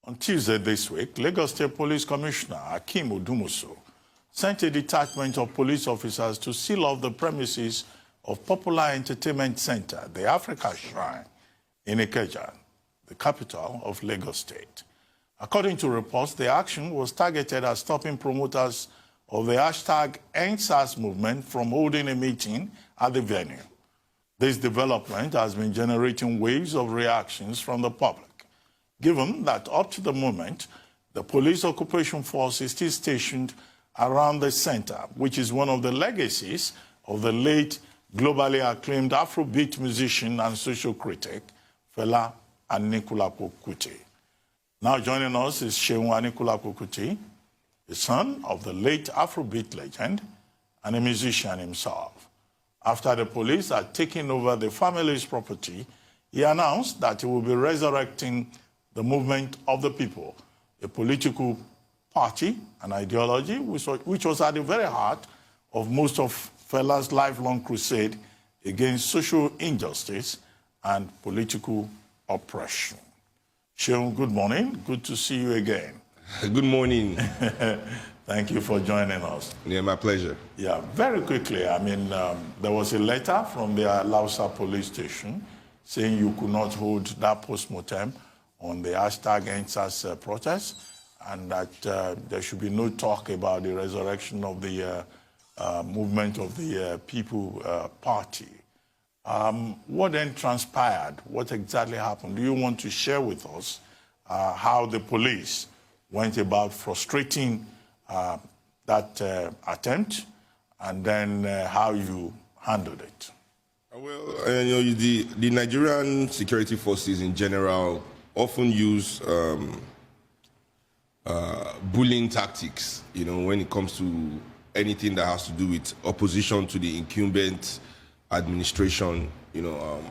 On Tuesday this week, Lagos State Police Commissioner Akeem Odumuso sent a detachment of police officers to seal off the premises of popular entertainment center, the Africa Shrine, in Ikeja, the capital of Lagos State. According to reports, the action was targeted at stopping promoters of the #EndSARS movement from holding a meeting at the venue. This development has been generating waves of reactions from the public, given that up to the moment, the police occupation force is still stationed around the center, which is one of the legacies of the late globally acclaimed Afrobeat musician and social critic, Seun Anikulapo Kuti. Now joining us is Seun Anikulapo Kuti, the son of the late Afrobeat legend and a musician himself. After the police had taken over the family's property, he announced that he will be resurrecting the movement of the people, a political party and ideology which was at the very heart of most of Fela's lifelong crusade against social injustice and political oppression. Seun, good morning. Good to see you again. Good morning. Thank you for joining us. Yeah, my pleasure. Yeah, very quickly, there was a letter from the Lausa police station saying you could not hold that post-mortem on the #EndSARS protest, and that there should be no talk about the resurrection of the movement of the People Party. What then transpired? What exactly happened? Do you want to share with us how the police went about frustrating that attempt, and then how you handled it? Well, the Nigerian security forces in general often use bullying tactics, when it comes to anything that has to do with opposition to the incumbent administration.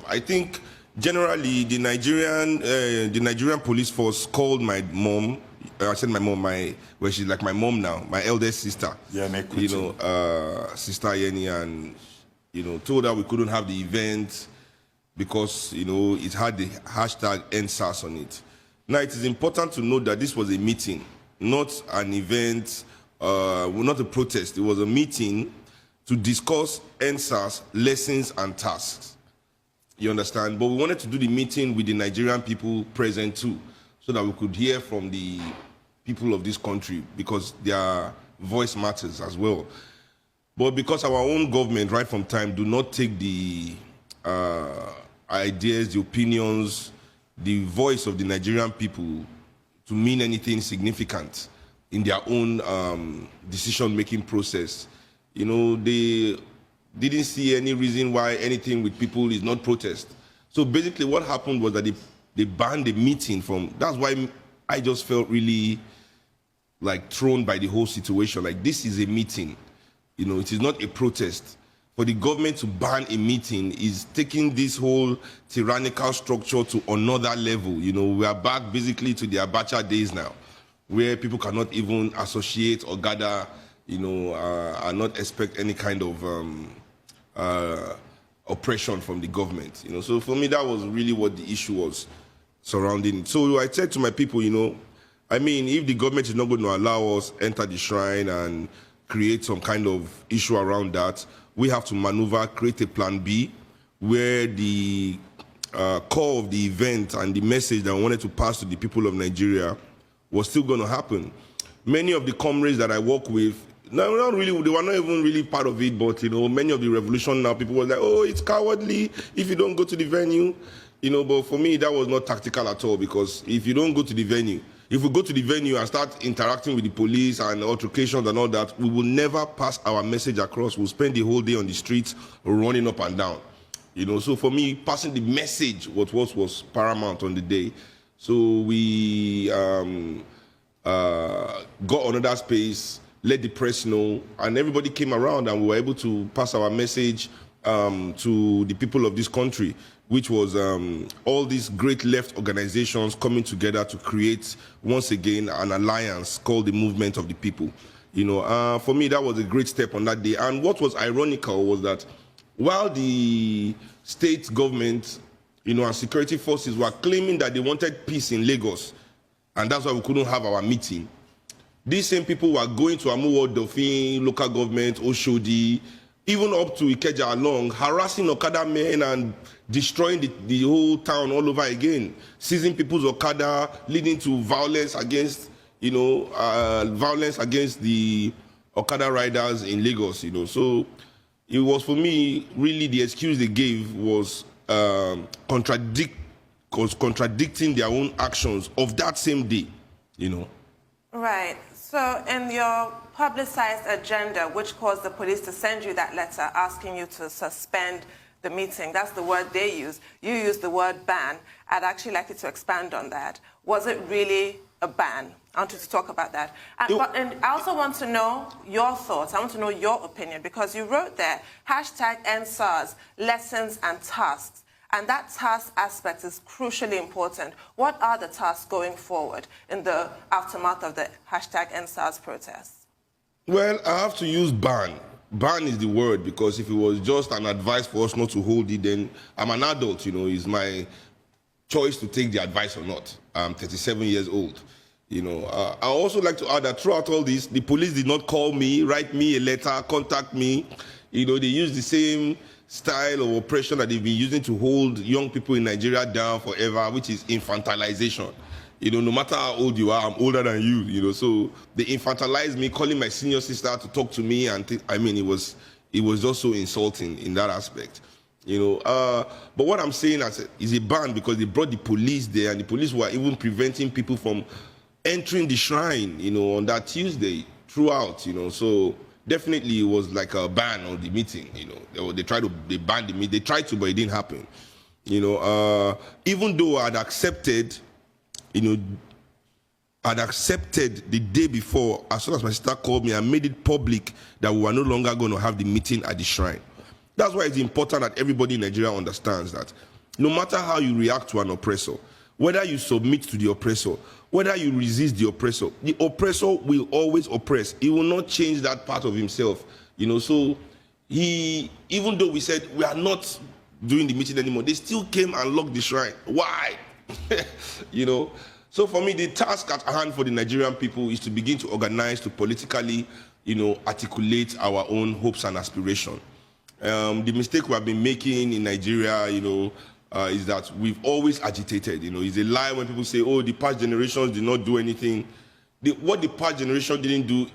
I think generally the Nigerian police force called my mom. I said my mom, well, she's like my mom now, my eldest sister. Yeah, Sister Yeni, and told her we couldn't have the event because it had the #EndSARS on it. Now it is important to note that this was a meeting, not an event, not a protest. It was a meeting to discuss EndSARS lessons and tasks. You understand? But we wanted to do the meeting with the Nigerian people present too, so that we could hear from the people of this country, because their voice matters as well. But because our own government, right from time, do not take the ideas, the opinions, the voice of the Nigerian people to mean anything significant in their own decision-making process, they didn't see any reason why anything with people is not protest. So basically what happened was that they banned the meeting from, that's why I just felt really thrown by the whole situation. This is a meeting, it is not a protest. For the government to ban a meeting is taking this whole tyrannical structure to another level. We are back basically to the Abacha days now, where people cannot even associate or gather, and not expect any kind of oppression from the government. So for me, that was really what the issue was surrounding it. So I said to my people, if the government is not going to allow us enter the shrine and create some kind of issue around that, we have to maneuver, create a plan B, where the core of the event and the message that I wanted to pass to the people of Nigeria was still going to happen. Many of the comrades that I work with, they were not even really part of it, but many of the revolution now, people were like, oh, it's cowardly if you don't go to the venue. But for me, that was not tactical at all, because if you don't go to the venue, if we go to the venue and start interacting with the police and altercations and all that, we will never pass our message across. We'll spend the whole day on the streets running up and down. So for me, passing the message was paramount on the day. So we got another space, let the press know, and everybody came around, and we were able to pass our message to the people of this country, which was all these great left organizations coming together to create, once again, an alliance called the Movement of the People. For me, that was a great step on that day. And what was ironical was that while the state government, and security forces were claiming that they wanted peace in Lagos, and that's why we couldn't have our meeting. These same people were going to Amuwo, Dauphin, local government, Oshodi, even up to Ikeja along, harassing Okada men and destroying the whole town all over again, seizing people's Okada, leading to violence against, violence against the Okada riders in Lagos, So it was, for me, really the excuse they gave was contradicting their own actions of that same day, Right. So in your publicized agenda, which caused the police to send you that letter asking you to suspend the meeting, that's the word they use. You use the word ban. I'd actually like you to expand on that. Was it really a ban? I want you to talk about that. And I also want to know your thoughts. I want to know your opinion, because you wrote there, #EndSARS, lessons and tasks. And that task aspect is crucially important. What are the tasks going forward in the aftermath of the #EndSARS protests? Well, I have to use ban. Ban is the word, because if it was just an advice for us not to hold it, then I'm an adult, It's my choice to take the advice or not. I'm 37 years old. I also like to add that throughout all this, the police did not call me, write me a letter, contact me. They use the same style of oppression that they've been using to hold young people in Nigeria down forever, which is infantilization. No matter how old you are, I'm older than you, so they infantilized me, calling my senior sister to talk to me, and it was just so insulting in that aspect. But what I'm saying is a ban, because they brought the police there, and the police were even preventing people from entering the shrine, on that Tuesday throughout, so definitely it was like a ban on the meeting, they banned the meeting, they tried to, but it didn't happen, even though I'd accepted the day before, as soon as my sister called me, I made it public that we were no longer going to have the meeting at the shrine. That's why it's important that everybody in Nigeria understands that no matter how you react to an oppressor, whether you submit to the oppressor, whether you resist the oppressor will always oppress. He will not change that part of himself, So even though we said we are not doing the meeting anymore, they still came and locked the shrine. Why? So for me, the task at hand for the Nigerian people is to begin to organize, to politically, articulate our own hopes and aspirations. The mistake we have been making in Nigeria, is that we've always agitated. It's a lie when people say, oh, the past generations did not do anything. What the past generation didn't do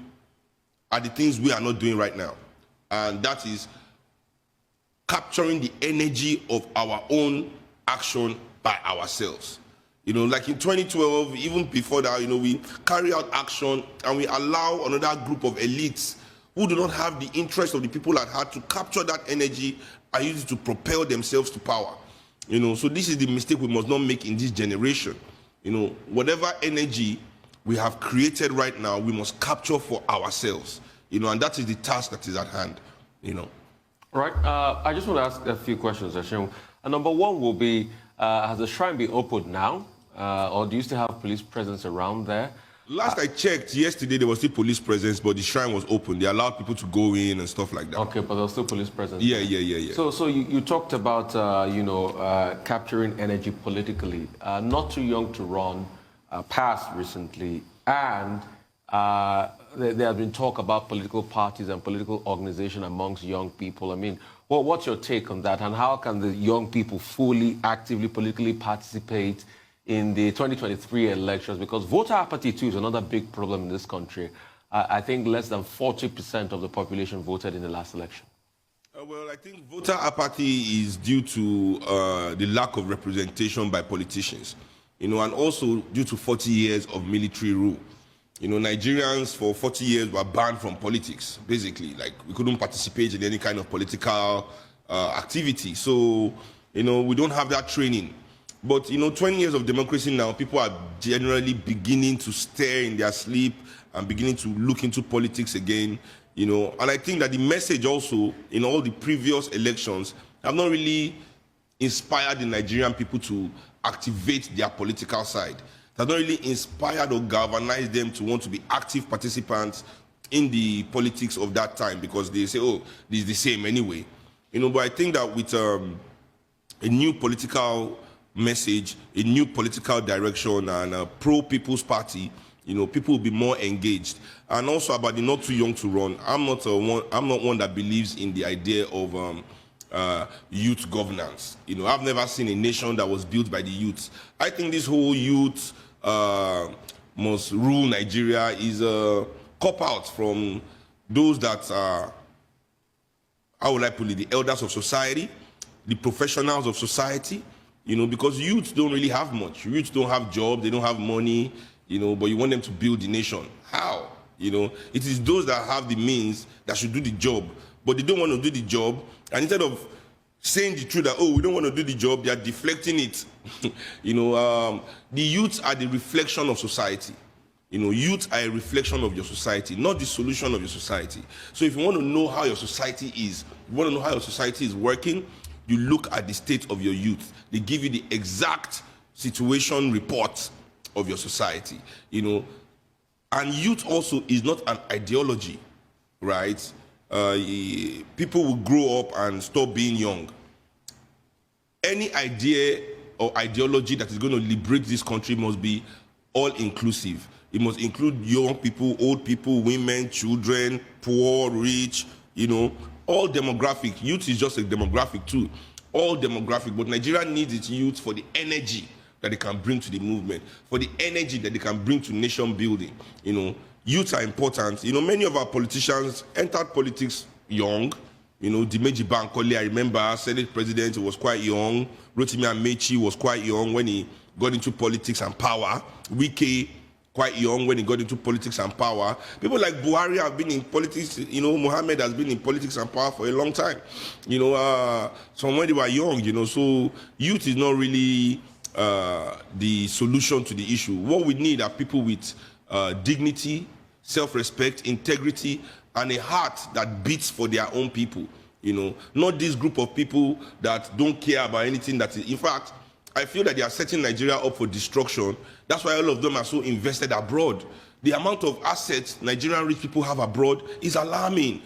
are the things we are not doing right now. And that is capturing the energy of our own action by ourselves. Like in 2012, even before that, we carry out action and we allow another group of elites who do not have the interest of the people at heart to capture that energy and use it to propel themselves to power. So this is the mistake we must not make in this generation. Whatever energy we have created right now, we must capture for ourselves. And that is the task that is at hand. All right. I just want to ask a few questions, Seun. Number one will be, has the shrine been opened now? Or do you still have police presence around there? Last I checked, yesterday there was still police presence, but the shrine was open. They allowed people to go in and stuff like that. Okay, but there was still police presence. Yeah. So you talked about, capturing energy politically. Not too young to run passed recently, and there has been talk about political parties and political organization amongst young people. What's your take on that, and how can the young people fully, actively, politically participate in the 2023 elections? Because voter apathy, too, is another big problem in this country. I think less than 40% of the population voted in the last election. Well, I think voter apathy is due to the lack of representation by politicians, and also due to 40 years of military rule. Nigerians for 40 years were banned from politics, basically. Like, we couldn't participate in any kind of political activity. So, we don't have that training. But, 20 years of democracy now, people are generally beginning to stir in their sleep and beginning to look into politics again, And I think that the message also in all the previous elections have not really inspired the Nigerian people to activate their political side. It has not really inspired or galvanized them to want to be active participants in the politics of that time, because they say, oh, this is the same anyway. But I think that with a new political message, a new political direction, and a pro-People's Party, people will be more engaged. And also about the not too young to run, I'm not one that believes in the idea of youth governance. I've never seen a nation that was built by the youth. I think this whole youth must rule Nigeria is a cop-out from those that are, how would I put it, the elders of society, the professionals of society, because youth don't really have much. Youth don't have jobs, they don't have money, but you want them to build the nation. How? It is those that have the means that should do the job, but they don't want to do the job, and instead of saying the truth that, oh, we don't want to do the job, they are deflecting it. The youth are the reflection of society. Youth are a reflection of your society, not the solution of your society. So if you want to know how your society is, you want to know how your society is working, you look at the state of your youth. They give you the exact situation report of your society, And youth also is not an ideology, right? People will grow up and stop being young. Any idea or ideology that is going to liberate this country must be all-inclusive. It must include young people, old people, women, children, poor, rich, all demographic. Youth is just a demographic too. All demographic, but Nigeria needs its youth for the energy that they can bring to the movement, for the energy that they can bring to nation building. Youth are important. Many of our politicians entered politics young. Dimeji Bankole, I remember, Senate President, was quite young. Rotimi Amechi was quite young when he got into politics and power. Wike, quite young when he got into politics and power. People like Buhari have been in politics, Mohammed has been in politics and power for a long time. From when they were young, so youth is not really the solution to the issue. What we need are people with dignity, self-respect, integrity, and a heart that beats for their own people. Not this group of people that don't care about anything that is, in fact, I feel that they are setting Nigeria up for destruction. That's why all of them are so invested abroad. The amount of assets Nigerian rich people have abroad is alarming.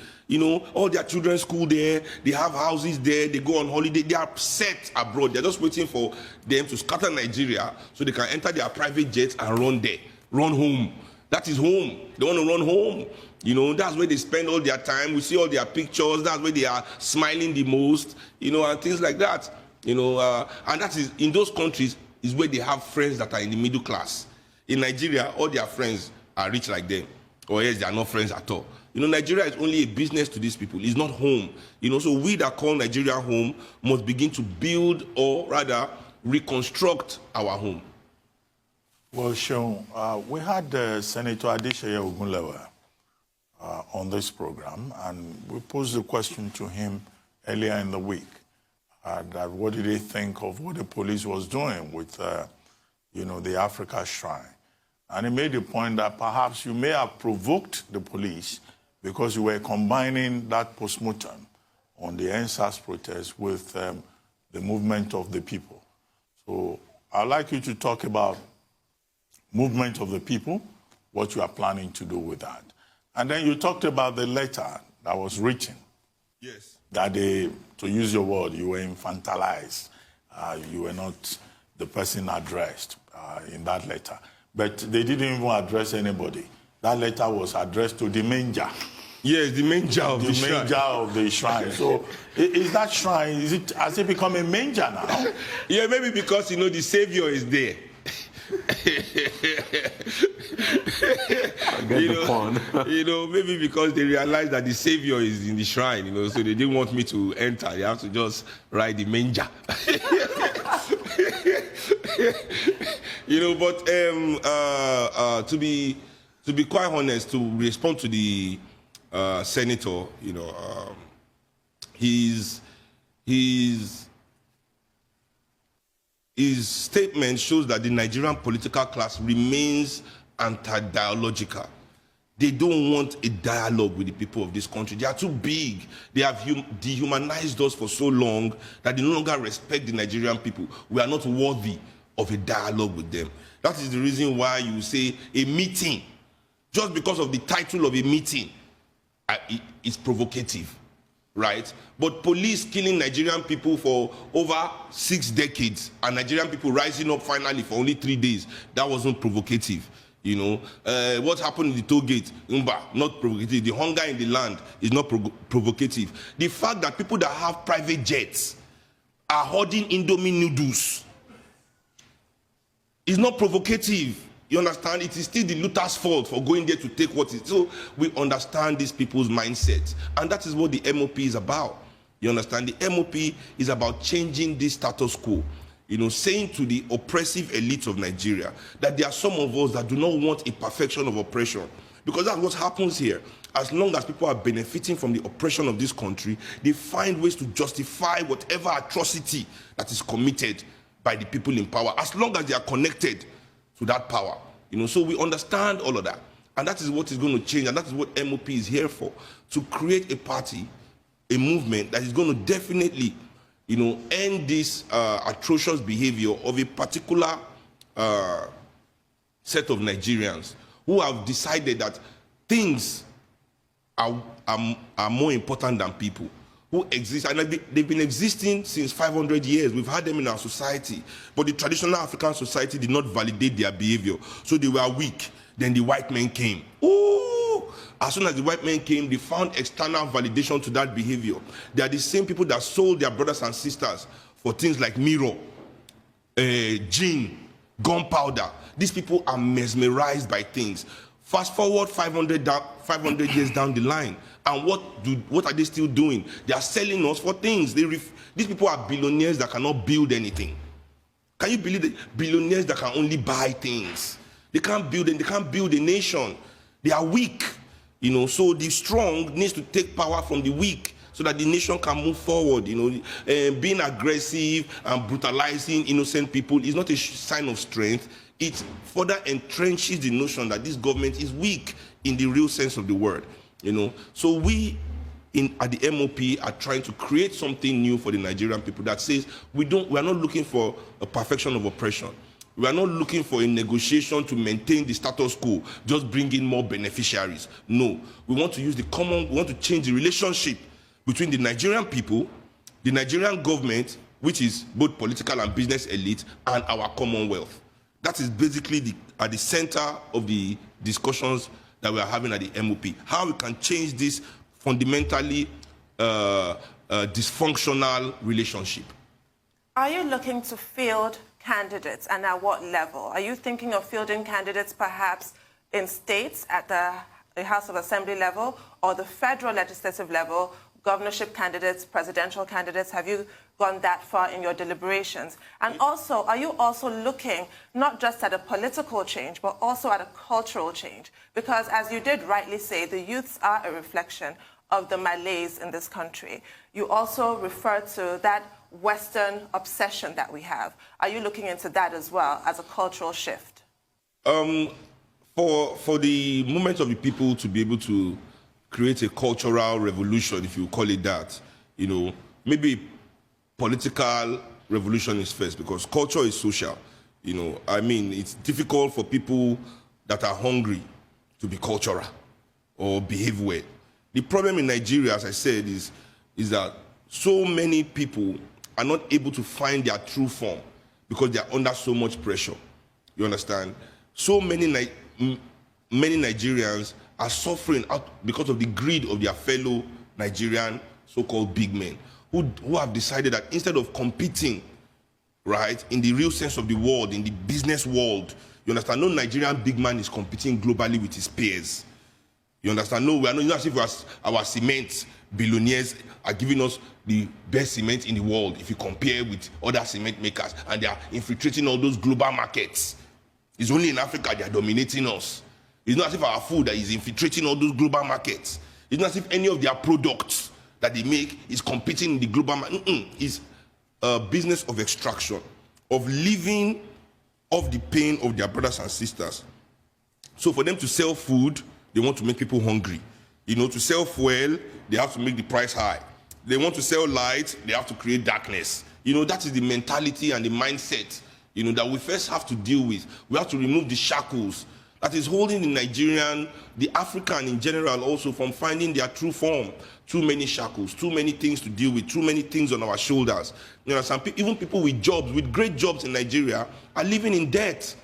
All their children's school there, they have houses there, they go on holiday, they are set abroad. They're just waiting for them to scatter Nigeria so they can enter their private jets and run there, run home. That is home. They want to run home. That's where they spend all their time. We see all their pictures. That's where they are smiling the most, and things like that. And that is, in those countries, is where they have friends that are in the middle class. In Nigeria, all their friends are rich like them, or else they are not friends at all. Nigeria is only a business to these people. It's not home. So we that call Nigeria home must begin to build, or rather, reconstruct our home. Well, Seun, we had Senator Adeseye Ogunlewe on this program, and we posed the question to him earlier in the week. That what did he think of what the police was doing with, the Africa Shrine? And he made the point that perhaps you may have provoked the police because you were combining that postmortem on the NSAS protest with the movement of the people. So I'd like you to talk about movement of the people, what you are planning to do with that. And then you talked about the letter that was written. Yes. That they, to use your word, you were infantilized. You were not the person addressed in that letter. But they didn't even address anybody. That letter was addressed to the manger. Yes, the manger of the shrine. The manger of the shrine. So is that shrine, has it become a manger now? Yeah, maybe because, the Savior is there. Maybe because they realized that the Savior is in the shrine, so they didn't want me to enter. They have to just ride the manger. But to be quite honest, to respond to the senator, his statement shows that the Nigerian political class remains anti-dialogical. They don't want a dialogue with the people of this country. They are too big. They have dehumanized us for so long that they no longer respect the Nigerian people. We are not worthy of a dialogue with them. That is the reason why you say a meeting, just because of the title of a meeting, it's provocative. right? But police killing Nigerian people for over 6 decades and Nigerian people rising up finally for only 3 days, that wasn't provocative. You know, what happened in the toll gate, not provocative. The hunger in the land is not provocative. The fact that people that have private jets are hoarding Indomie noodles is not provocative. You understand? It is still the looter's fault for going there to take what is. So we understand these people's mindset. And that is what the MOP is about. You understand? The MOP is about changing this status quo. You know, saying to the oppressive elites of Nigeria that there are some of us that do not want a perfection of oppression. Because that's what happens here. As long as people are benefiting from the oppression of this country, they find ways to justify whatever atrocity that is committed by the people in power, as long as they are connected to that power. You know, so we understand all of that. And that is what is going to change, and that is what MOP is here for, to create a party, a movement that is going to definitely, you know, end this atrocious behavior of a particular set of Nigerians who have decided that things are more important than people, who exist, and they've been existing since 500 years. We've had them in our society, but the traditional African society did not validate their behavior, so they were weak. Then the white men came. Ooh! As soon as the white men came, they found external validation to that behavior. They are the same people that sold their brothers and sisters for things like mirror, gin, gunpowder. These people are mesmerized by things. Fast forward 500 years down the line, and what are they still doing? They are selling us for things. These people are billionaires that cannot build anything. Can you believe that? Billionaires that can only buy things. They can't build a nation. They are weak. You know, so the strong needs to take power from the weak so that the nation can move forward. You know, being aggressive and brutalizing innocent people is not a sign of strength. It further entrenches the notion that this government is weak in the real sense of the word. You know, so we at the MOP are trying to create something new for the Nigerian people that says we are not looking for a perfection of oppression. We are not looking for a negotiation to maintain the status quo, just bring in more beneficiaries. No, we want to use we want to change the relationship between the Nigerian people, the Nigerian government, which is both political and business elite, and our Commonwealth. That is basically at the center of the discussions that we are having at the MOP. How we can change this fundamentally dysfunctional relationship. Are you looking to field candidates, and at what level? Are you thinking of fielding candidates perhaps in states at the House of Assembly level or the federal legislative level, governorship candidates, presidential candidates? Have you gone that far in your deliberations? And also, are you also looking not just at a political change, but also at a cultural change? Because as you did rightly say, the youths are a reflection of the malaise in this country. You also refer to that Western obsession that we have. Are you looking into that as well as a cultural shift? For the movement of the people to be able to create a cultural revolution, if you call it that, you know, maybe political revolution is first, because culture is social. You know, I mean, it's difficult for people that are hungry to be cultural or behave well. The problem in Nigeria, as I said, is that so many people are not able to find their true form because they are under so much pressure. You understand? So many Nigerians are suffering because of the greed of their fellow Nigerian so-called big men who have decided that instead of competing, right, in the real sense of the word, in the business world, you understand, no Nigerian big man is competing globally with his peers. You understand? No, we are not as if our cement billionaires are giving us the best cement in the world if you compare with other cement makers, and they are infiltrating all those global markets. It's only in Africa they are dominating us. It's not as if our food is infiltrating all those global markets. It's not as if any of their products that they make is competing in the global market. It's a business of extraction, of living off the pain of their brothers and sisters. So for them to sell food, they want to make people hungry. You know, to sell fuel, they have to make the price high. They want to sell light, they have to create darkness. You know, that is the mentality and the mindset, you know, that we first have to deal with. We have to remove the shackles that is holding the Nigerian, the African in general also from finding their true form. Too many shackles, too many things to deal with, too many things on our shoulders. You understand? Even people with jobs, with great jobs in Nigeria, are living in debt.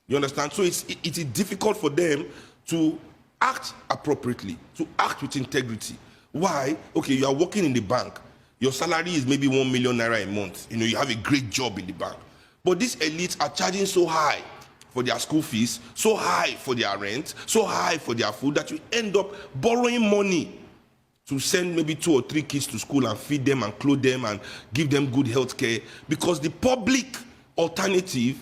You understand? So it is difficult for them to act appropriately, to act with integrity. Why? Okay, you are working in the bank. Your salary is maybe 1 million naira a month. You know, you have a great job in the bank. But these elites are charging so high for their school fees, so high for their rent, so high for their food that you end up borrowing money to send maybe 2 or 3 kids to school and feed them and clothe them and give them good health care, because the public alternative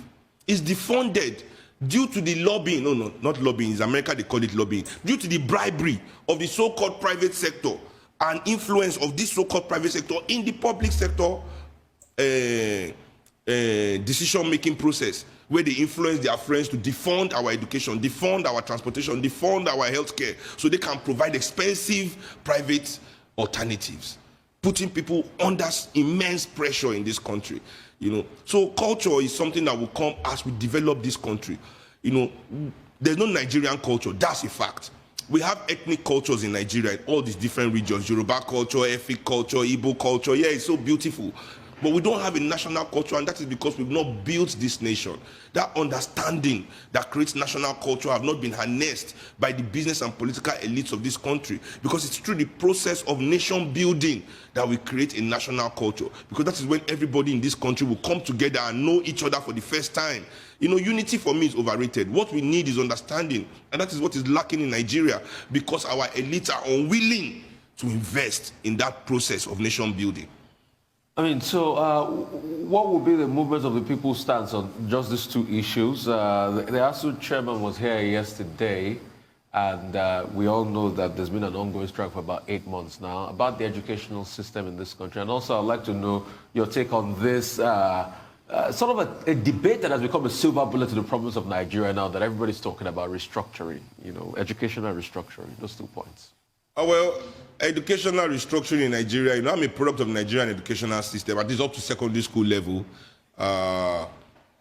is defunded due to the lobbying. No, not lobbying. In America, they call it lobbying. Due to the bribery of the so-called private sector and influence of this so-called private sector in the public sector decision-making process, where they influence their friends to defund our education, defund our transportation, defund our healthcare, so they can provide expensive private alternatives, putting people under immense pressure in this country. You know, so culture is something that will come as we develop this country. You know, there's no Nigerian culture. That's a fact. We have ethnic cultures in Nigeria in all these different regions: Yoruba culture, Efik culture, Igbo culture. Yeah, it's so beautiful. But we don't have a national culture, and that is because we've not built this nation. That understanding that creates national culture have not been harnessed by the business and political elites of this country, because it's through the process of nation building that we create a national culture, because that is when everybody in this country will come together and know each other for the first time. You know, unity for me is overrated. What we need is understanding, and that is what is lacking in Nigeria, because our elites are unwilling to invest in that process of nation building. I mean, so what will be the movement of the people's stance on just these 2 issues? The ASU chairman was here yesterday, and we all know that there's been an ongoing strike for about 8 months now about the educational system in this country. And also, I'd like to know your take on this sort of a debate that has become a silver bullet to the problems of Nigeria now, that everybody's talking about restructuring, you know, educational restructuring, those 2 points. Well, educational restructuring in Nigeria, you know, I'm a product of the Nigerian educational system, at least up to secondary school level.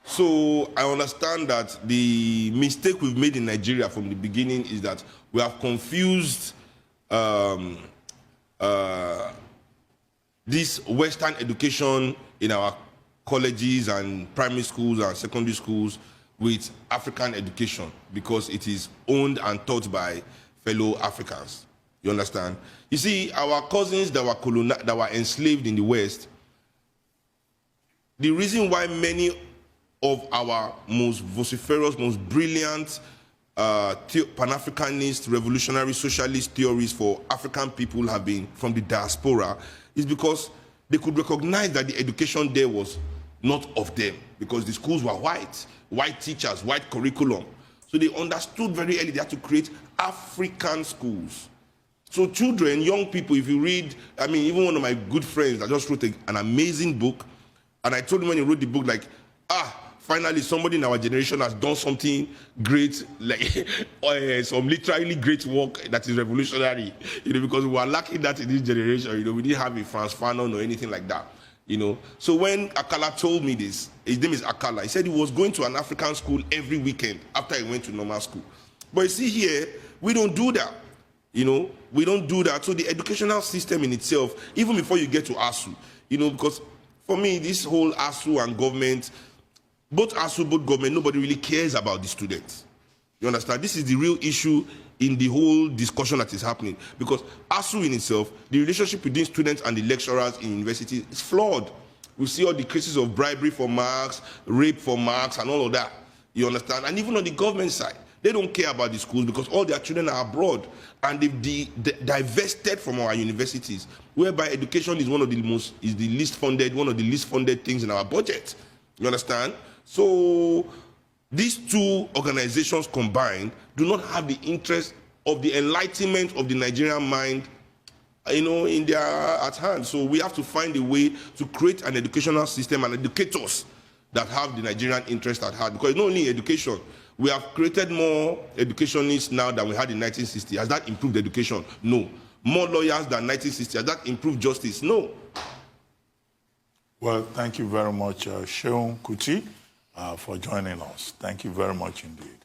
So I understand that the mistake we've made in Nigeria from the beginning is that we have confused this Western education in our colleges and primary schools and secondary schools with African education, because it is owned and taught by fellow Africans. You understand? You see, our cousins that were enslaved in the West, the reason why many of our most vociferous, most brilliant Pan-Africanist, revolutionary, socialist theories for African people have been from the diaspora is because they could recognize that the education there was not of them, because the schools were white teachers, white curriculum. So they understood very early they had to create African schools. So children, young people, if you read, I mean, even one of my good friends that just wrote an amazing book, and I told him when he wrote the book, like, finally somebody in our generation has done something great, like some literally great work that is revolutionary, you know, because we were lacking that in this generation. You know, we didn't have a Frantz Fanon or anything like that, you know. So when Akala told me this, his name is Akala, he said he was going to an African school every weekend after he went to normal school. But you see here, we don't do that. You know, we don't do that. So the educational system in itself, even before you get to ASU, you know, because for me, this whole ASU and government, both ASU, both government, nobody really cares about the students. You understand? This is the real issue in the whole discussion that is happening. Because ASU in itself, the relationship between students and the lecturers in universities is flawed. We see all the cases of bribery for marks, rape for marks, and all of that. You understand? And even on the government side, they don't care about the schools because all their children are abroad, and they've divested from our universities, whereby education is one of the least funded things in our budget. You understand? So these 2 organizations combined do not have the interest of the enlightenment of the Nigerian mind, you know, at hand. So we have to find a way to create an educational system and educators that have the Nigerian interest at heart. Because not only education, we have created more educationists now than we had in 1960. Has that improved education? No. More lawyers than 1960. Has that improved justice? No. Well, thank you very much, Seun Kuti, for joining us. Thank you very much indeed.